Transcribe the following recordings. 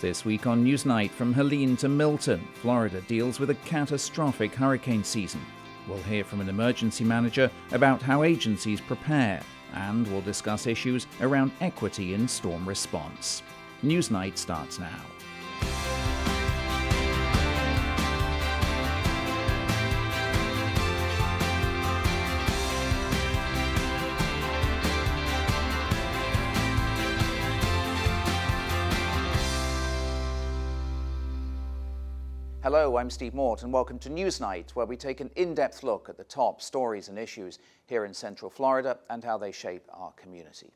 This week on Newsnight, from Helene to Milton, Florida deals with a catastrophic hurricane season. We'll hear from an emergency manager about how agencies prepare, and we'll discuss issues around equity in storm response. Newsnight starts now. Hello, I'm Steve Mort, and welcome to Newsnight, where we take an in-depth look at the top stories and issues here in Central Florida and how they shape our community.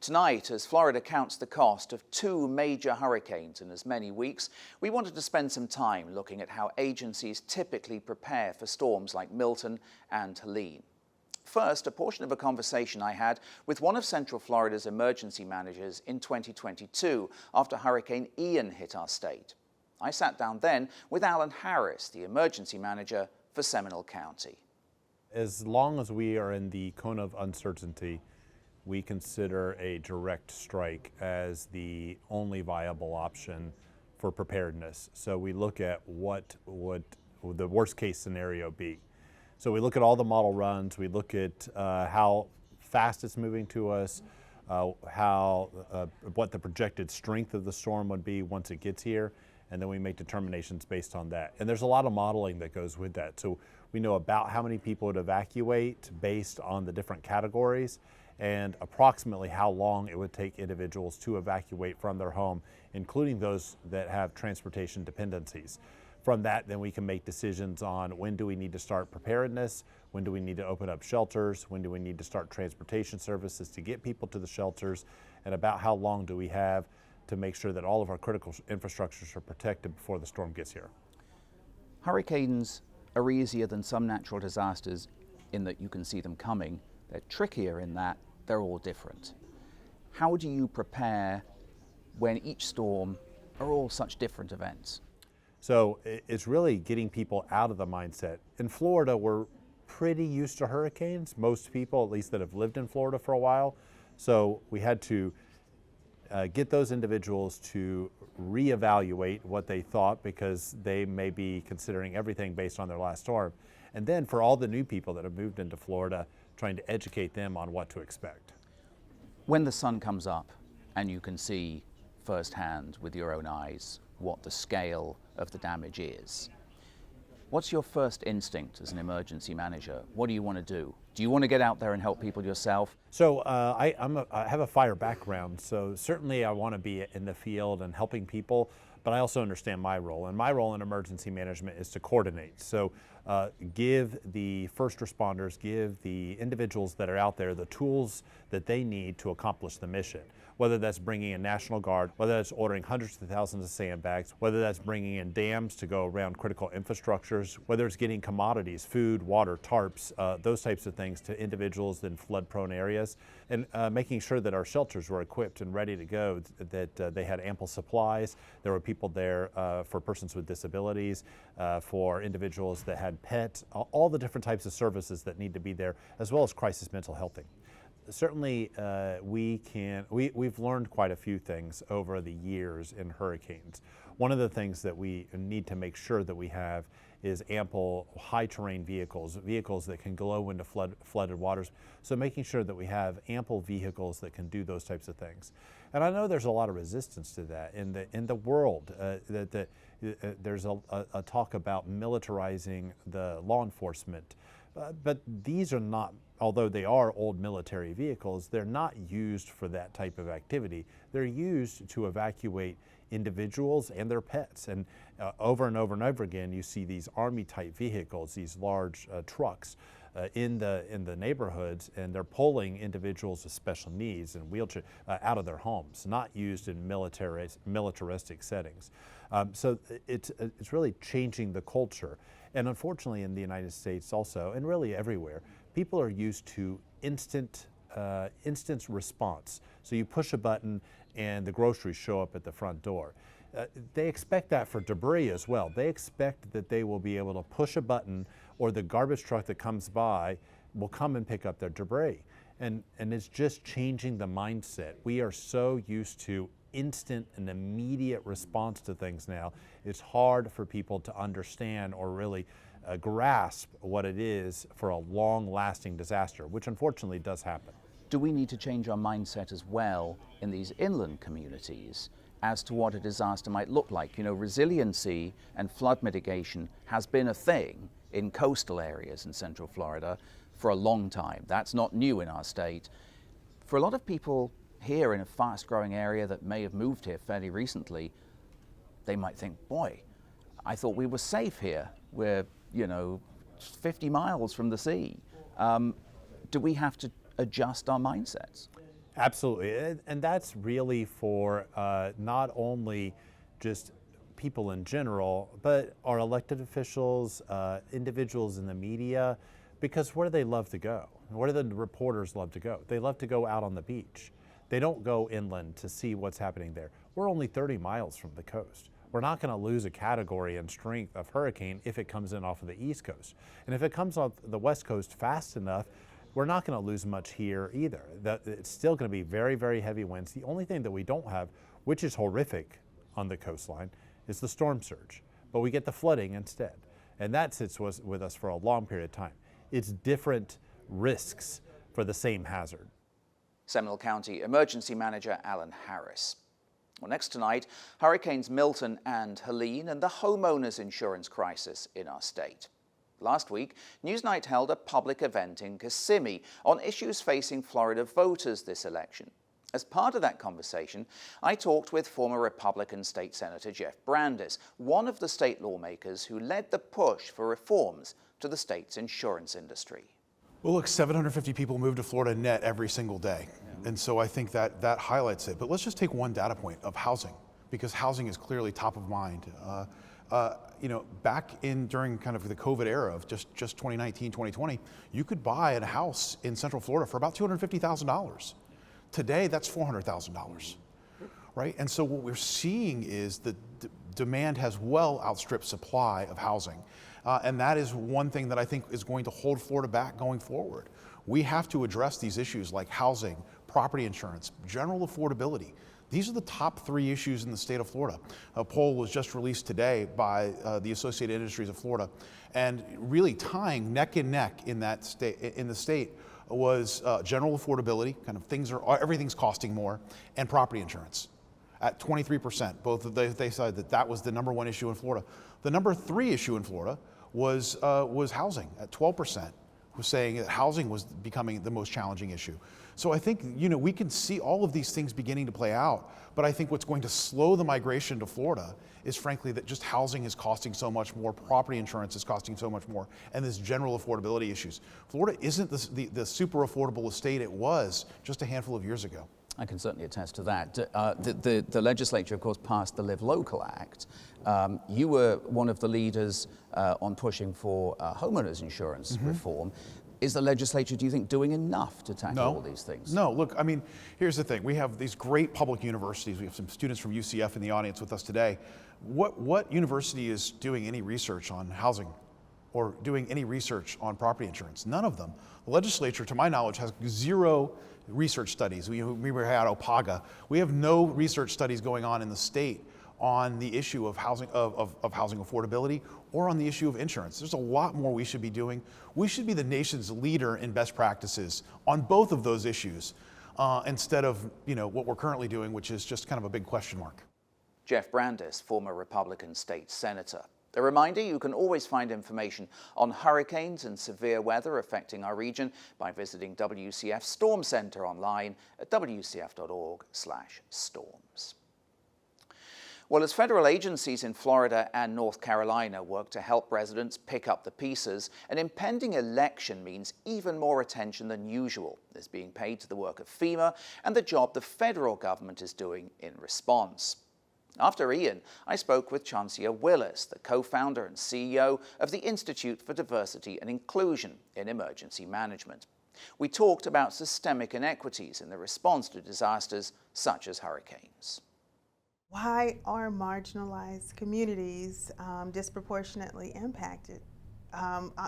Tonight, as Florida counts the cost of two major hurricanes in as many weeks, we wanted to spend some time looking at how agencies typically prepare for storms like Milton and Helene. First, a portion of a conversation I had with one of Central Florida's emergency managers in 2022 after Hurricane Ian hit our state. I sat down then with Alan Harris, the emergency manager for Seminole County. As long as we are in the cone of uncertainty, we consider a direct strike as the only viable option for preparedness. So we look at what would the worst case scenario be. So we look at all the model runs, we look at how fast it's moving to us, what the projected strength of the storm would be once it gets here, and then we make determinations based on that. And there's a lot of modeling that goes with that. So we know about how many people would evacuate based on the different categories and approximately how long it would take individuals to evacuate from their home, including those that have transportation dependencies. From that, then we can make decisions on when do we need to start preparedness, when do we need to open up shelters, when do we need to start transportation services to get people to the shelters, and about how long do we have to make sure that all of our critical infrastructures are protected before the storm gets here. Hurricanes are easier than some natural disasters in that you can see them coming. They're trickier in that they're all different. How do you prepare when each storm are all such different events? So it's really getting people out of the mindset. In Florida, we're pretty used to hurricanes, most people at least that have lived in Florida for a while. So we had to get those individuals to reevaluate what they thought because they may be considering everything based on their last storm. And then for all the new people that have moved into Florida, trying to educate them on what to expect. When the sun comes up and you can see firsthand with your own eyes what the scale of the damage is, what's your first instinct as an emergency manager? What do you want to do? Do you want to get out there and help people yourself? So I have a fire background, so certainly I want to be in the field and helping people, but I also understand my role. And my role in emergency management is to coordinate. So give the first responders, give the individuals that are out there the tools that they need to accomplish the mission. Whether that's bringing in National Guard, whether that's ordering hundreds of thousands of sandbags, whether that's bringing in dams to go around critical infrastructures, whether it's getting commodities, food, water, tarps, those types of things to individuals in flood-prone areas, and making sure that our shelters were equipped and ready to go, that they had ample supplies. There were people there for persons with disabilities, for individuals that had pets, all the different types of services that need to be there, as well as crisis mental healthing. Certainly, we've learned quite a few things over the years in hurricanes. One of the things that we need to make sure that we have is ample high-terrain vehicles that can go into flooded waters. So making sure that we have ample vehicles that can do those types of things. And I know there's a lot of resistance to that in the world. There's a talk about militarizing the law enforcement. But these are not, although they are old military vehicles, they're not used for that type of activity. They're used to evacuate individuals and their pets. And over and over and over again, you see these Army-type vehicles, these large trucks in the neighborhoods, and they're pulling individuals with special needs and wheelchair out of their homes, not used in militaristic settings. So it's really changing the culture. And unfortunately in the United States also, and really everywhere, people are used to instant response. So you push a button and the groceries show up at the front door. They expect that for debris as well. They expect that they will be able to push a button or the garbage truck that comes by will come and pick up their debris. And it's just changing the mindset. We are so used to instant and immediate response to things now, it's hard for people to understand or really grasp what it is for a long-lasting disaster, which unfortunately does happen. Do we need to change our mindset as well in these inland communities as to what a disaster might look like? You know, resiliency and flood mitigation has been a thing in coastal areas in Central Florida for a long time. That's not new in our state. For a lot of people here in a fast-growing area that may have moved here fairly recently, they might think, boy, I thought we were safe here. We're, 50 miles from the sea. Do we have to adjust our mindsets? Absolutely, and that's really for not only just people in general, but our elected officials, individuals in the media, because where do they love to go? Where do the reporters love to go? They love to go out on the beach. They don't go inland to see what's happening there. We're only 30 miles from the coast. We're not going to lose a category in strength of hurricane if it comes in off of the East Coast. And if it comes off the West Coast fast enough, we're not going to lose much here either. It's still going to be very, very heavy winds. The only thing that we don't have, which is horrific on the coastline, is the storm surge. But we get the flooding instead. And that sits with us for a long period of time. It's different risks for the same hazard. Seminole County Emergency Manager Alan Harris. Well, next tonight, Hurricanes Milton and Helene and the homeowners insurance crisis in our state. Last week, Newsnight held a public event in Kissimmee on issues facing Florida voters this election. As part of that conversation, I talked with former Republican State Senator Jeff Brandes, one of the state lawmakers who led the push for reforms to the state's insurance industry. Well, look, 750 people move to Florida net every single day. And so I think that highlights it. But let's just take one data point of housing, because housing is clearly top of mind. Back during kind of the COVID era of just 2019, 2020, you could buy a house in Central Florida for about $250,000. Today, that's $400,000, right? And so what we're seeing is that demand has well outstripped supply of housing. And that is one thing that I think is going to hold Florida back going forward. We have to address these issues like housing, property insurance, general affordability. These are the top 3 issues in the state of Florida. A poll was just released today by the Associated Industries of Florida, and really tying neck and neck in that state, in the state, was general affordability, kind of everything's costing more, and property insurance at 23%. Both of they said that was the number 1 issue in Florida. The number 3 issue in Florida was housing at 12%. Was saying that housing was becoming the most challenging issue. So I think, we can see all of these things beginning to play out, but I think what's going to slow the migration to Florida is frankly that just housing is costing so much more, property insurance is costing so much more, and this general affordability issues. Florida isn't the super affordable state it was just a handful of years ago. I can certainly attest to that. The legislature, of course, passed the Live Local Act. You were one of the leaders on pushing for homeowners insurance reform. Is the legislature, do you think, doing enough to tackle all these things? No, look, I mean, here's the thing. We have these great public universities. We have some students from UCF in the audience with us today. What university is doing any research on housing or doing any research on property insurance? None of them. The legislature, to my knowledge, has 0 research studies. We had OPAGA. We have no research studies going on in the state on the issue of housing of housing affordability or on the issue of insurance. There's a lot more we should be doing. We should be the nation's leader in best practices on both of those issues instead of what we're currently doing, which is just kind of a big question mark. Jeff Brandes, former Republican state senator. A reminder, you can always find information on hurricanes and severe weather affecting our region by visiting WCF Storm Center online at wcf.org/storms. Well, as federal agencies in Florida and North Carolina work to help residents pick up the pieces, an impending election means even more attention than usual is being paid to the work of FEMA and the job the federal government is doing in response. After Ian, I spoke with Chancia Willis, the co-founder and CEO of the Institute for Diversity and Inclusion in Emergency Management. We talked about systemic inequities in the response to disasters such as hurricanes. Why are marginalized communities disproportionately impacted?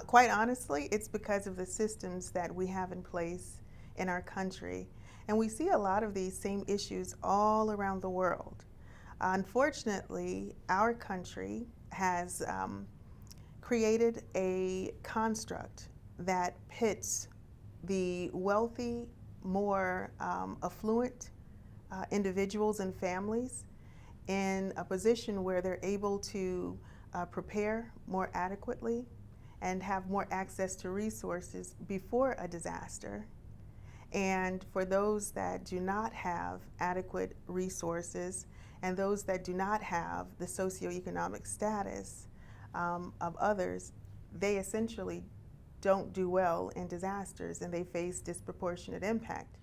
Quite honestly, it's because of the systems that we have in place in our country. And we see a lot of these same issues all around the world. Unfortunately, our country has created a construct that pits the wealthy, more affluent individuals and families in a position where they're able to prepare more adequately and have more access to resources before a disaster. And for those that do not have adequate resources and those that do not have the socioeconomic status of others, they essentially don't do well in disasters and they face disproportionate impact.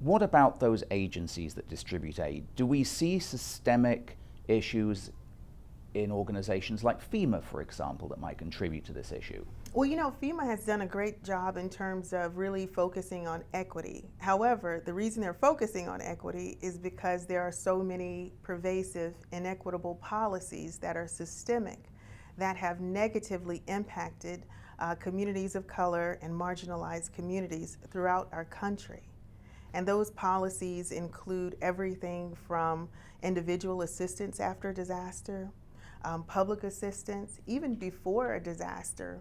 What about those agencies that distribute aid? Do we see systemic issues in organizations like FEMA, for example, that might contribute to this issue? Well, you know, FEMA has done a great job in terms of really focusing on equity. However, the reason they're focusing on equity is because there are so many pervasive inequitable policies that are systemic that have negatively impacted communities of color and marginalized communities throughout our country. And those policies include everything from individual assistance after disaster, public assistance, even before a disaster.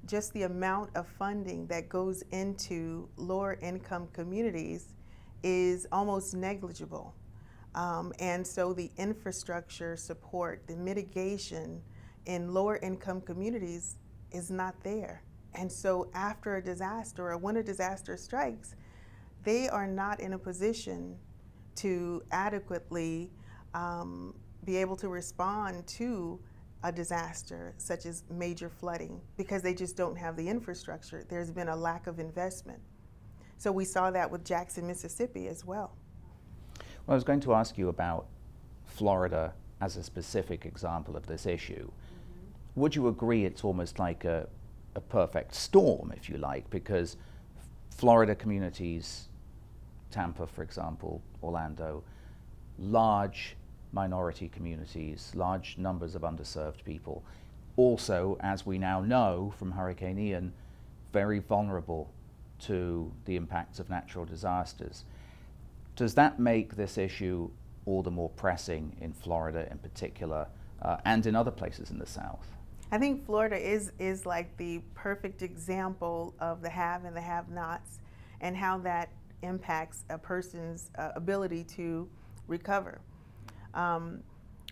Just the amount of funding that goes into lower income communities is almost negligible. And so the infrastructure support, the mitigation in lower income communities is not there. And so after a disaster or when a disaster strikes, they are not in a position to adequately be able to respond to a disaster such as major flooding because they just don't have the infrastructure. There's been a lack of investment. So we saw that with Jackson, Mississippi as well. Well, I was going to ask you about Florida as a specific example of this issue. Would you agree it's almost like a perfect storm, if you like, because Florida communities, Tampa, for example, Orlando, large minority communities, large numbers of underserved people, also, as we now know from Hurricane Ian, very vulnerable to the impacts of natural disasters. Does that make this issue all the more pressing in Florida in particular, and in other places in the South? I think Florida is like the perfect example of the have and the have-nots and how that impacts a person's ability to recover.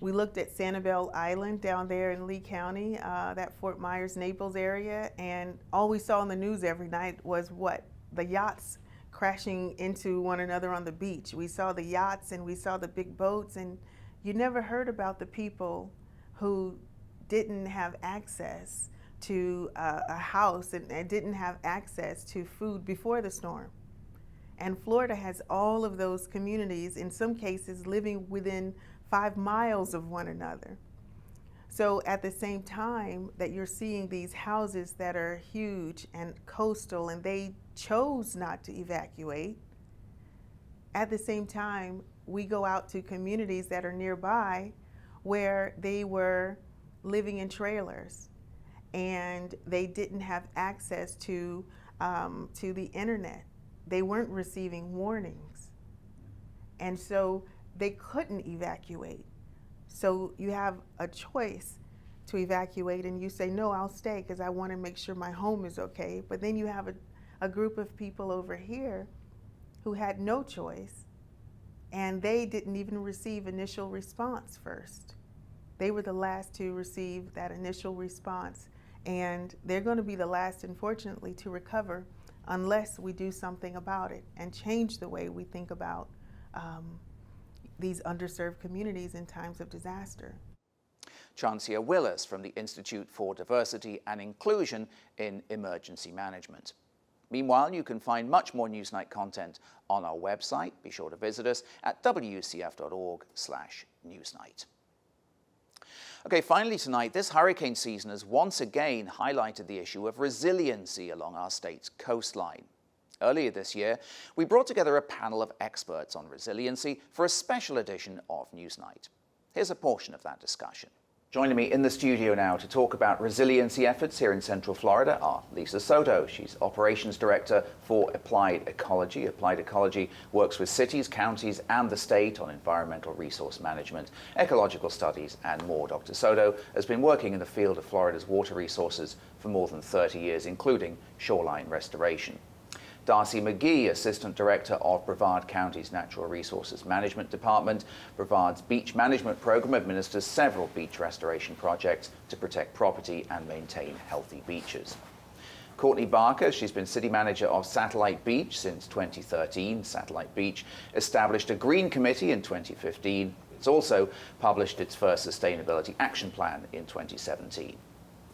We looked at Sanibel Island down there in Lee County, that Fort Myers, Naples area, and all we saw in the news every night was what? The yachts crashing into one another on the beach. We saw the yachts and we saw the big boats, and you never heard about the people who didn't have access to a house and didn't have access to food before the storm. And Florida has all of those communities, in some cases living within 5 miles of one another. So at the same time that you're seeing these houses that are huge and coastal and they chose not to evacuate, at the same time we go out to communities that are nearby where they were living in trailers and they didn't have access to the internet. They weren't receiving warnings. And so they couldn't evacuate. So you have a choice to evacuate and you say, no, I'll stay because I want to make sure my home is okay. But then you have a group of people over here who had no choice and they didn't even receive initial response first. They were the last to receive that initial response, and they're going to be the last, unfortunately, to recover unless we do something about it and change the way we think about these underserved communities in times of disaster. Chancia Willis from the Institute for Diversity and Inclusion in Emergency Management. Meanwhile, you can find much more Newsnight content on our website. Be sure to visit us at wcf.org/Newsnight. Okay, finally tonight, this hurricane season has once again highlighted the issue of resiliency along our state's coastline. Earlier this year, we brought together a panel of experts on resiliency for a special edition of Newsnight. Here's a portion of that discussion. Joining me in the studio now to talk about resiliency efforts here in Central Florida are Lisa Soto. She's Operations Director for Applied Ecology. Applied Ecology works with cities, counties, and the state on environmental resource management, ecological studies, and more. Dr. Soto has been working in the field of Florida's water resources for more than 30 years, including shoreline restoration. Darcy McGee, Assistant Director of Brevard County's Natural Resources Management Department. Brevard's beach management program administers several beach restoration projects to protect property and maintain healthy beaches. Courtney Barker, she's been City Manager of Satellite Beach since 2013. Satellite Beach established a Green Committee in 2015. It's also published its first Sustainability Action Plan in 2017.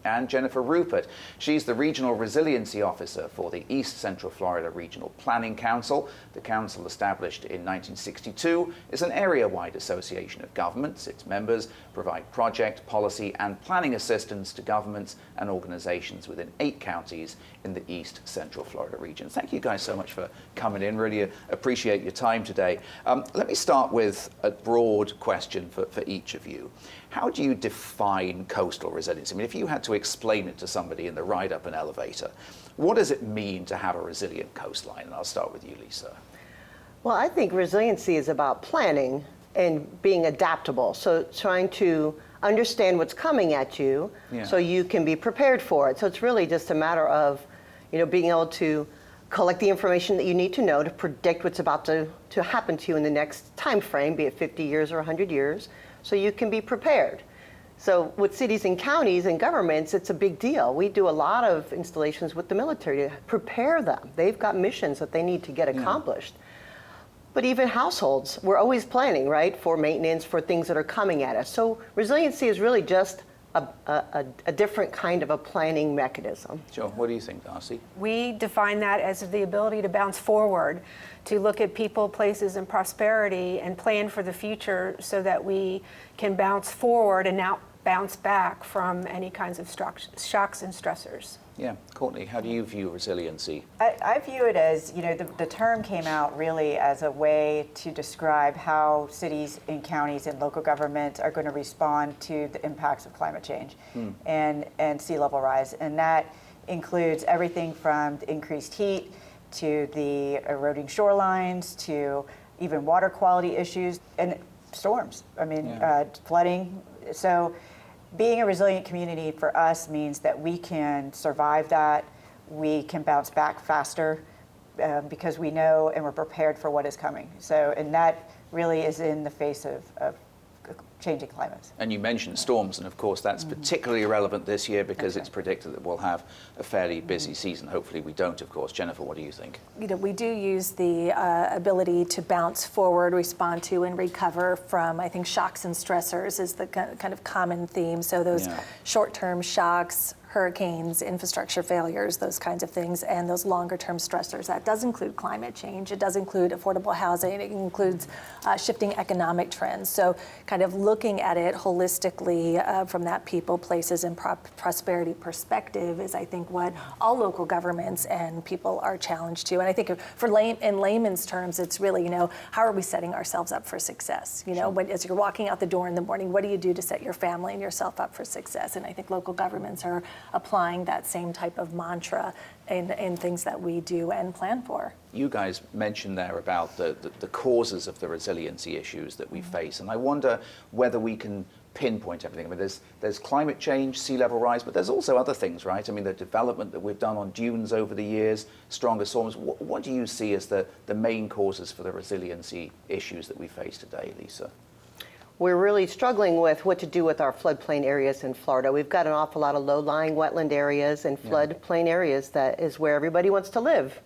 And Jennifer Rupert, she's the Regional Resiliency Officer for the East Central Florida Regional Planning Council. The council, established in 1962, is an area-wide association of governments. Its members provide project, policy, and planning assistance to governments and organizations within 8 counties in the East Central Florida region. Thank you guys so much for coming in. Really appreciate your time today. Let me start with a broad question for each of you. How do you define coastal resilience? I mean, if you had to explain it to somebody in the ride up an elevator, what does it mean to have a resilient coastline? And I'll start with you, Lisa. Well, I think resiliency is about planning and being adaptable. So trying to understand what's coming at you so you can be prepared for it. So it's really just a matter of, being able to collect the information that you need to know to predict what's about to happen to you in the next time frame, be it 50 years or 100 years, so you can be prepared. So with cities and counties and governments, it's a big deal. We do a lot of installations with the military to prepare them. They've got missions that they need to get accomplished. But even households, we're always planning, right, for maintenance, for things that are coming at us. So resiliency is really just a different kind of a planning mechanism. Sure. What do you think, Darcy? We define that as the ability to bounce forward, to look at people, places, and prosperity and plan for the future so that we can bounce forward and now bounce back from any kinds of shocks and stressors. Yeah. Courtney, how do you view resiliency? I view it as, the term came out really as a way to describe how cities and counties and local government are going to respond to the impacts of climate change and sea level rise. And that includes everything from the increased heat to the eroding shorelines to even water quality issues and storms. Flooding. So being a resilient community for us means that we can survive that, we can bounce back faster because we know and we're prepared for what is coming. So, and that really is in the face of changing climates. And you mentioned storms, and of course that's particularly relevant this year because it's predicted that we'll have a fairly busy season. Hopefully we don't, of course. Jennifer, what do you think? We do use the ability to bounce forward, respond to, and recover from, I think, shocks and stressors is the kind of common theme. So those short-term shocks, hurricanes, infrastructure failures, those kinds of things, and those longer-term stressors. That does include climate change. It does include affordable housing. It includes shifting economic trends. So kind of looking at it holistically from that people, places, and prosperity perspective is, I think, what all local governments and people are challenged to. And I think in layman's terms, it's really, how are we setting ourselves up for success? As you're walking out the door in the morning, what do you do to set your family and yourself up for success? And I think local governments are applying that same type of mantra in things that we do and plan for. You guys mentioned there about the causes of the resiliency issues that we face, and I wonder whether we can pinpoint everything. I mean, there's climate change, sea level rise, but there's also other things, right? I mean, the development that we've done on dunes over the years, stronger storms. What do you see as the main causes for the resiliency issues that we face today, Lisa? We're really struggling with what to do with our floodplain areas in Florida. We've got an awful lot of low-lying wetland areas and floodplain areas that is where everybody wants to live.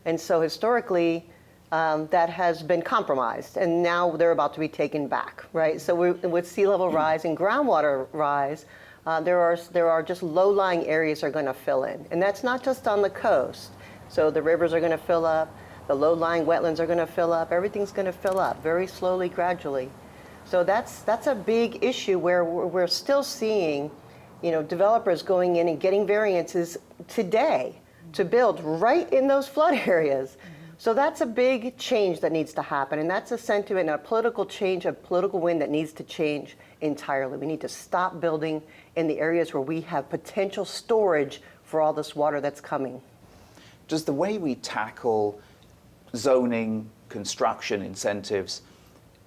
And so historically, that has been compromised, and now they're about to be taken back, right? So with sea level rise and groundwater rise, there are just low-lying areas are going to fill in. And that's not just on the coast. So the rivers are going to fill up, the low-lying wetlands are going to fill up, everything's going to fill up very slowly, gradually. So that's a big issue where we're still seeing, developers going in and getting variances today to build right in those flood areas. So that's a big change that needs to happen, and that's a sentiment, a political change, a political wind that needs to change entirely. We need to stop building in the areas where we have potential storage for all this water that's coming. Does the way we tackle zoning, construction, incentives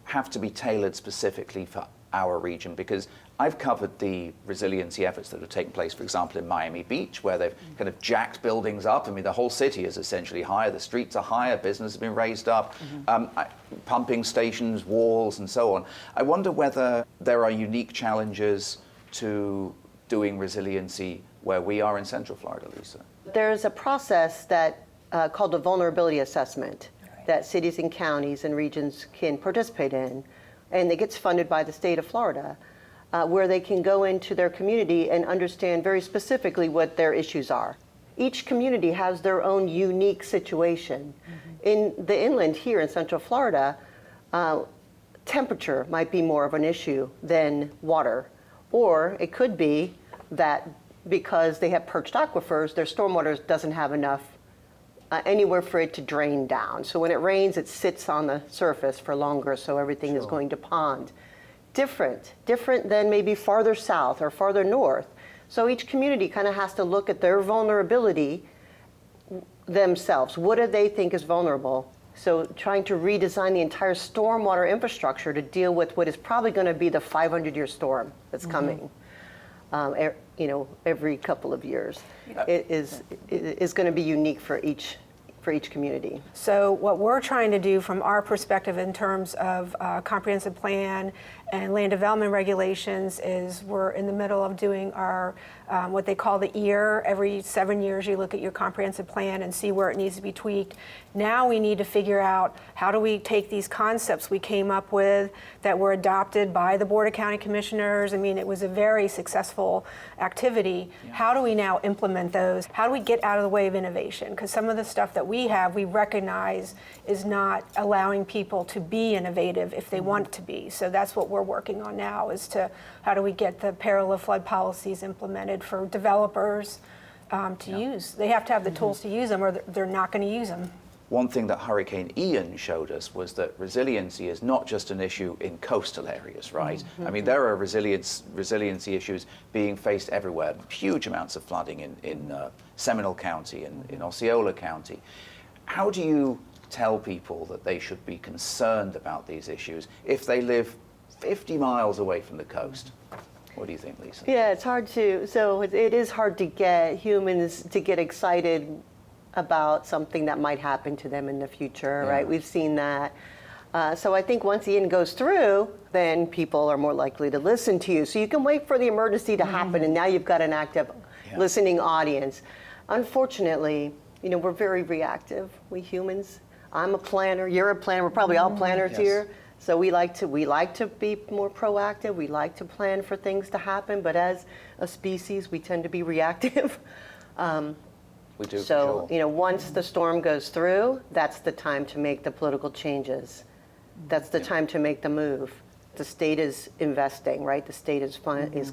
have to be tailored specifically for our region? Because I've covered the resiliency efforts that have taken place, for example, in Miami Beach, where they've kind of jacked buildings up. I mean, the whole city is essentially higher, the streets are higher, business has been raised up, pumping stations, walls, and so on. I wonder whether there are unique challenges to doing resiliency where we are in Central Florida, Lisa. There's a process that called a vulnerability assessment that cities and counties and regions can participate in, and it gets funded by the state of Florida, where they can go into their community and understand very specifically what their issues are. Each community has their own unique situation. In the inland here in Central Florida, temperature might be more of an issue than water, or it could be that because they have perched aquifers, their stormwater doesn't have enough anywhere for it to drain down. So when it rains, it sits on the surface for longer, so everything is going to pond. Different than maybe farther south or farther north. So each community kind of has to look at their vulnerability themselves. What do they think is vulnerable? So trying to redesign the entire stormwater infrastructure to deal with what is probably going to be the 500-year storm that's coming. Every couple of years. It is going to be unique for each community. So what we're trying to do from our perspective in terms of comprehensive plan and land development regulations is we're in the middle of doing our what they call the EAR. Every 7 years you look at your comprehensive plan and see where it needs to be tweaked. Now we need to figure out how do we take these concepts we came up with that were adopted by the Board of County Commissioners. I mean, it was a very successful activity. Yeah. How do we now implement those? How do we get out of the way of innovation? Because some of the stuff that we have, we recognize is not allowing people to be innovative if they want to be. So that's what we're working on now, is to how do we get the parallel flood policies implemented for developers to use. They have to have the tools to use them, or they're not going to use them. One thing that Hurricane Ian showed us was that resiliency is not just an issue in coastal areas, right? I mean, there are resiliency issues being faced everywhere. Huge amounts of flooding in Seminole County and in Osceola County. How do you tell people that they should be concerned about these issues if they live 50 miles away from the coast? What do you think, Lisa? Yeah, it's hard to, so it is hard to get humans to get excited about something that might happen to them in the future, right? We've seen that. So I think once Ian goes through, then people are more likely to listen to you. So you can wait for the emergency to happen, and now you've got an active listening audience. Unfortunately, we're very reactive, we humans. I'm a planner, you're a planner, we're probably all planners here. So we like to be more proactive. We like to plan for things to happen, but as a species, we tend to be reactive. We do. So, once the storm goes through, that's the time to make the political changes. That's the time to make the move. The state is investing, right? The state is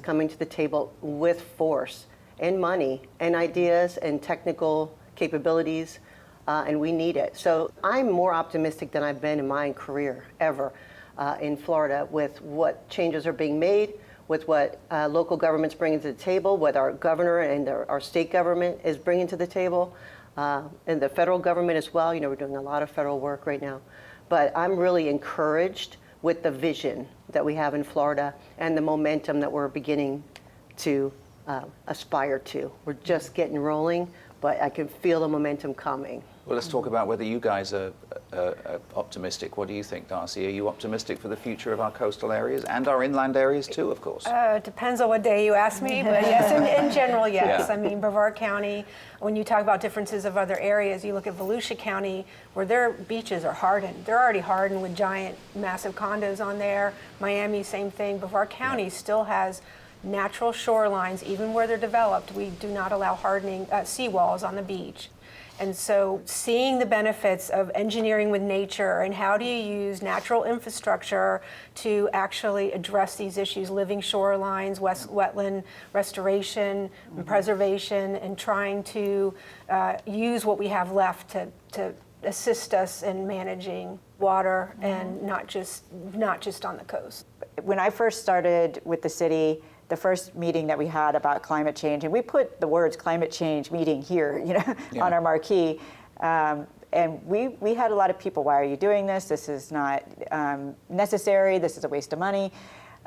coming to the table with force and money and ideas and technical capabilities, and we need it. So I'm more optimistic than I've been in my career ever in Florida with what changes are being made, with what local government's bringing to the table, what our governor and our state government is bringing to the table, and the federal government as well. We're doing a lot of federal work right now. But I'm really encouraged with the vision that we have in Florida and the momentum that we're beginning to aspire to. We're just getting rolling, but I can feel the momentum coming. Well, let's talk about whether you guys are optimistic. What do you think, Darcy? Are you optimistic for the future of our coastal areas and our inland areas too, of course? Depends on what day you ask me, but yes, in general, yes. Yeah. I mean, Brevard County, when you talk about differences of other areas, you look at Volusia County, where their beaches are hardened. They're already hardened with giant, massive condos on there. Miami, same thing. Brevard County still has natural shorelines, even where they're developed. We do not allow hardening seawalls on the beach. And so seeing the benefits of engineering with nature and how do you use natural infrastructure to actually address these issues, living shorelines, wetland restoration and preservation, and trying to use what we have left to assist us in managing water and not just on the coast. When I first started with the city, the first meeting that we had about climate change, and we put the words climate change meeting here, on our marquee, and we had a lot of people, why are you doing this? This is not necessary, this is a waste of money.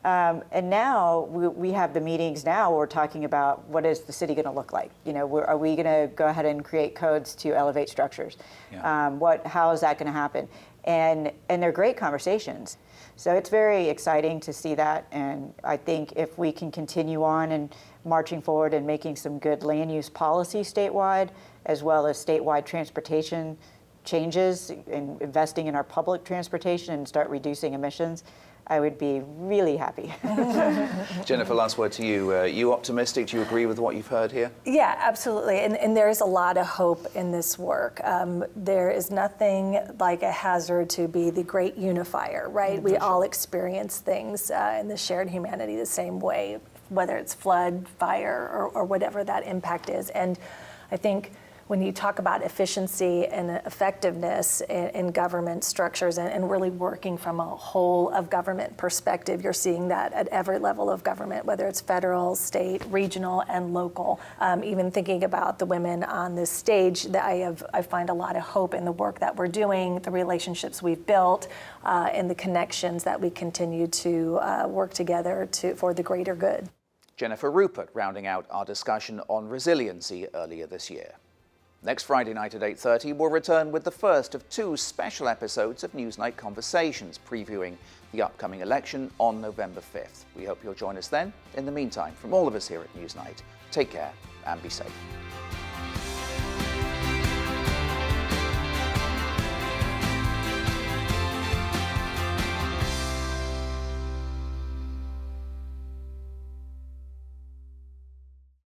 And now we have the meetings now where we're talking about what is the city going to look like? Are we going to go ahead and create codes to elevate structures? Yeah. How is that going to happen? And they're great conversations. So it's very exciting to see that. And I think if we can continue on and marching forward and making some good land use policy statewide, as well as statewide transportation changes and investing in our public transportation and start reducing emissions, I would be really happy. Jennifer, last word to you. You optimistic? Do you agree with what you've heard here? Yeah, absolutely. And there's a lot of hope in this work. There is nothing like a hazard to be the great unifier, right? We all experience things in the shared humanity the same way, whether it's flood, fire, or whatever that impact is. And I think when you talk about efficiency and effectiveness in government structures and really working from a whole of government perspective, you're seeing that at every level of government, whether it's federal, state, regional, and local. Even thinking about the women on this stage, that I find a lot of hope in the work that we're doing, the relationships we've built, and the connections that we continue to work together for the greater good. Jennifer Rupert rounding out our discussion on resiliency earlier this year. Next Friday night at 8:30, we'll return with the first of 2 special episodes of Newsnight Conversations, previewing the upcoming election on November 5th. We hope you'll join us then. In the meantime, from all of us here at Newsnight, take care and be safe.